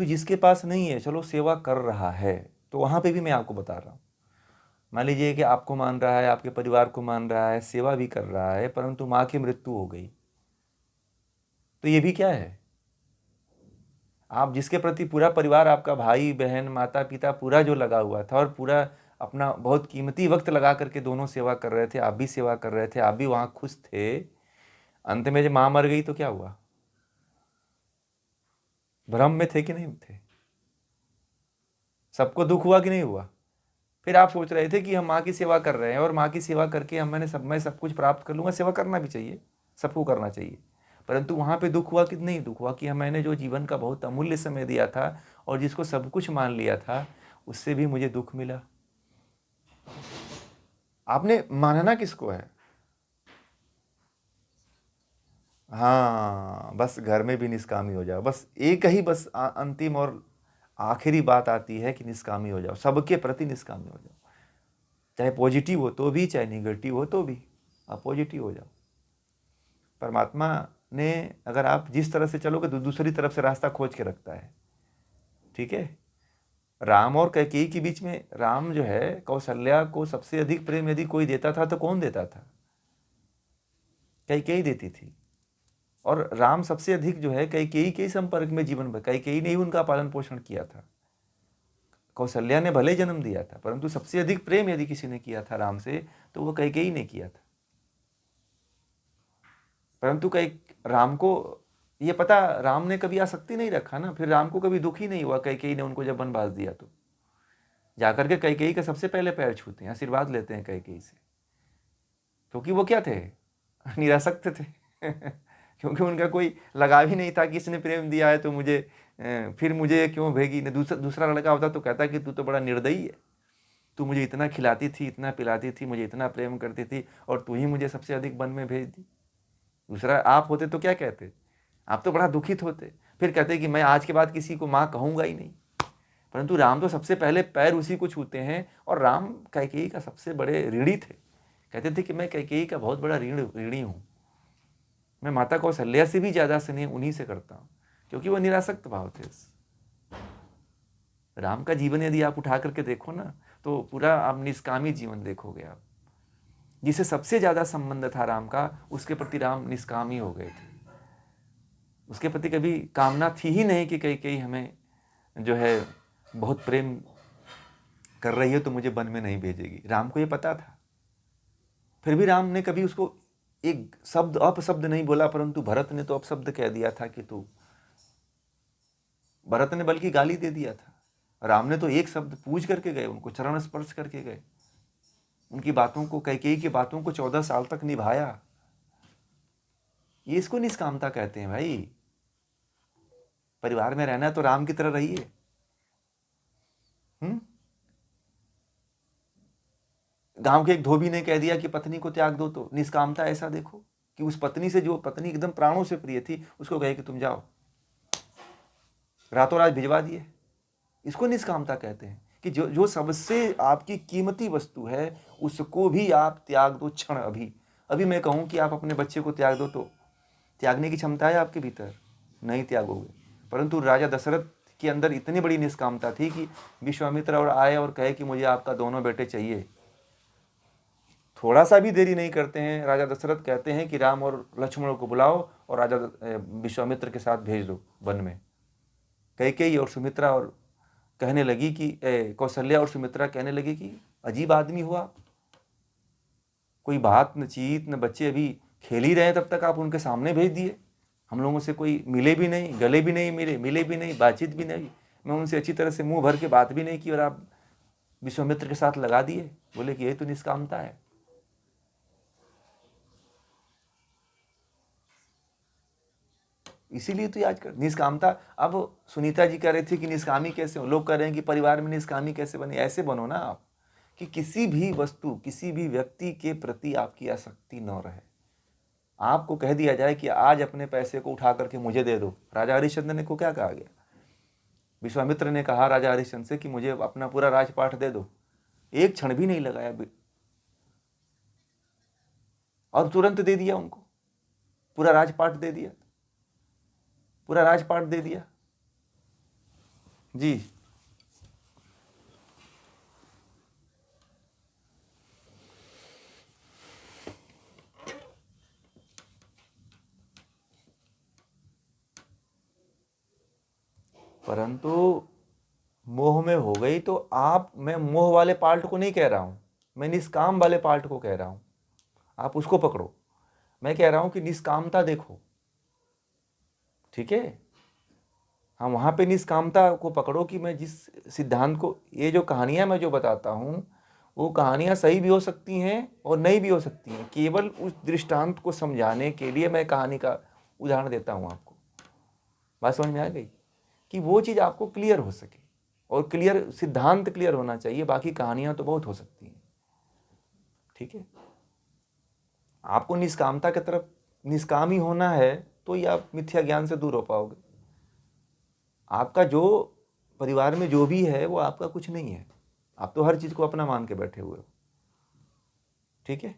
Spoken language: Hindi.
तो जिसके पास नहीं है, चलो सेवा कर रहा है, तो वहाँ पे भी मैं आपको बता रहा हूँ, मान लीजिए कि आपको मान रहा है, आपके परिवार को मान रहा है, सेवा भी कर रहा है, परंतु माँ की मृत्यु हो गई, तो ये भी क्या है? आप जिसके प्रति पूरा परिवार, आपका भाई बहन माता पिता पूरा जो लगा हुआ था, और पूरा अपना बहुत कीमती वक्त लगा करके दोनों सेवा कर रहे थे, आप भी सेवा कर रहे थे, आप भी वहाँ खुश थे, अंत में जब माँ मर गई तो क्या हुआ? भ्रम में थे कि नहीं थे? सबको दुख हुआ कि नहीं हुआ? फिर आप सोच रहे थे कि हम माँ की सेवा कर रहे हैं, और माँ की सेवा करके मैं सब कुछ प्राप्त कर लूँगा। सेवा करना भी चाहिए, सबको करना चाहिए, परंतु वहाँ पे दुख हुआ कि नहीं? दुख हुआ कि मैंने जो जीवन का बहुत अमूल्य समय दिया था और जिसको सब कुछ मान लिया था, उससे भी मुझे दुख मिला। आपने मानना किसको है? हाँ, बस घर में भी निष्कामी हो जाओ, बस एक ही, बस अंतिम और आखिरी बात आती है कि निष्कामी हो जाओ, सबके प्रति निष्कामी हो जाओ, चाहे पॉजिटिव हो तो भी, चाहे निगेटिव हो तो भी, आप पॉजिटिव हो जाओ। परमात्मा ने, अगर आप जिस तरह से चलोगे तो दूसरी तरफ से रास्ता खोज के रखता है, ठीक है? राम और कैकेयी के बीच में, राम जो है कौशल्या को सबसे अधिक प्रेम यदि कोई देता था तो कौन देता था? कैकेयी देती थी। और राम सबसे अधिक जो है कैकेयी के संपर्क में जीवन भर, कैकेयी ने ही उनका पालन पोषण किया था। कौशल्या ने भले जन्म दिया था, परंतु सबसे अधिक प्रेम यदि किसी ने किया था राम से, तो वो कैकेयी ने किया था। परंतु कई राम को ये पता, राम ने कभी आसक्ति नहीं रखा ना, फिर राम को कभी दुख ही नहीं हुआ कैकेयी ने उनको जब वनवास दिया, तो जाकर के कैकेयी का सबसे पहले पैर छूते हैं, आशीर्वाद लेते हैं कैकेयी से, क्योंकि वो क्या थे? निरासक्त थे। क्योंकि उनका कोई लगाव ही नहीं था कि इसने प्रेम दिया है तो मुझे फिर मुझे क्यों भेगी। ने दूसरा लड़का होता तो कहता कि तू तो बड़ा निर्दयी है, तू मुझे इतना खिलाती थी, इतना पिलाती थी, मुझे इतना प्रेम करती थी, और तू ही मुझे सबसे अधिक वन में भेज दी। दूसरा आप होते तो क्या कहते? आप तो बड़ा दुखित होते, फिर कहते कि मैं आज के बाद किसी को माँ कहूँगा ही नहीं। परंतु राम तो सबसे पहले पैर उसी को छूते हैं, और राम कैकेयी का सबसे बड़े ऋणी थे। कहते थे कि मैं कैकेयी का बहुत बड़ा ऋणी हूँ, मैं माता कौशल्या से भी ज्यादा स्नेह उन्हीं से करता हूँ, क्योंकि वो निरासक्त भाव थे। राम का जीवन यदि आप उठा करके देखो ना, तो पूरा आप निष्कामी जीवन देखोगे। आप जिसे सबसे ज्यादा संबंध था राम का, उसके प्रति राम निष्कामी हो गए थे। उसके प्रति कभी कामना थी ही नहीं कि कई हमें जो है बहुत प्रेम कर रही है तो मुझे वन में नहीं भेजेगी। राम को ये पता था, फिर भी राम ने कभी उसको एक शब्द अपशब्द नहीं बोला, परंतु भरत ने तो अपशब्द कह दिया था कि तू, भरत ने बल्कि गाली दे दिया था। राम ने तो एक शब्द पूछ करके गए, उनको चरण स्पर्श करके गए, उनकी बातों को, कैकेयी की बातों को 14 साल तक निभाया। ये इसको निष्कामता कहते हैं भाई। परिवार में रहना है तो राम की तरह रहिए। गांव के एक धोबी ने कह दिया कि पत्नी को त्याग दो, तो निष्कामता ऐसा देखो कि उस पत्नी से, जो पत्नी एकदम प्राणों से प्रिय थी, उसको कहे कि तुम जाओ, रातों रात भिजवा दिए। इसको निष्कामता कहते हैं कि जो सबसे आपकी कीमती वस्तु है, उसको भी आप त्याग दो क्षण। अभी अभी मैं कहूं कि आप अपने बच्चे को त्याग दो, तो त्यागने की क्षमता है आपके भीतर? नहीं त्यागोगे। परंतु राजा दशरथ के अंदर इतनी बड़ी निष्कामता थी कि विश्वामित्र और आए और कहे कि मुझे आपका दोनों बेटे चाहिए। थोड़ा सा भी देरी नहीं करते हैं, राजा दशरथ कहते हैं कि राम और लक्ष्मण को बुलाओ और राजा विश्वामित्र के साथ भेज दो वन में। कैकेयी और सुमित्रा और कहने लगी कि कौशल्या और सुमित्रा कहने लगी कि अजीब आदमी हुआ, कोई बात न चीत न, बच्चे अभी खेल ही रहे तब तक आप उनके सामने भेज दिए। हम लोगों से कोई मिले भी नहीं, गले भी नहीं मिले भी नहीं, बातचीत भी नहीं, मैं उनसे अच्छी तरह से मुंह भर के बात भी नहीं की, और आप विश्वामित्र के साथ लगा दिए। बोले कि यही तो निष्कामता है। इसीलिए तो आज कर निष्कामता। अब सुनीता जी कह रही थी कि निष्कामी कैसे हो, लोग कह रहे हैं कि परिवार में निष्कामी कैसे बने। ऐसे बनो ना आप कि किसी भी वस्तु, किसी भी व्यक्ति के प्रति आपकी आसक्ति न रहे। आपको कह दिया जाए कि आज अपने पैसे को उठा करके मुझे दे दो। राजा हरिश्चंद्र ने को क्या कहा गया? विश्वामित्र ने कहा राजा हरिश्चंद्र से कि मुझे अपना पूरा राजपाट दे दो। एक क्षण भी नहीं लगाया और तुरंत दे दिया उनको, पूरा राजपाट दे दिया, पूरा राजपाट दे दिया। जी। परंतु मोह में हो गई तो मैं मोह वाले पार्ट को नहीं कह रहा हूं, मैं निष्काम वाले पार्ट को कह रहा हूं, आप उसको पकड़ो। मैं कह रहा हूं कि निष्कामता देखो, ठीक है। हाँ, वहां पे निष्कामता को पकड़ो कि मैं जिस सिद्धांत को, ये जो कहानियां मैं जो बताता हूं वो कहानियां सही भी हो सकती हैं और नहीं भी हो सकती हैं, केवल उस दृष्टांत को समझाने के लिए मैं कहानी का उदाहरण देता हूं आपको। बात समझ में आ गई? कि वो चीज़ आपको क्लियर हो सके, और क्लियर सिद्धांत क्लियर होना चाहिए, बाकी कहानियां तो बहुत हो सकती हैं, ठीक है। आपको निष्कामता की तरफ निष्काम ही होना है तो ही आप मिथ्या ज्ञान से दूर हो पाओगे। आपका जो परिवार में जो भी है वो आपका कुछ नहीं है, आप तो हर चीज़ को अपना मान के बैठे हुए हो, ठीक है।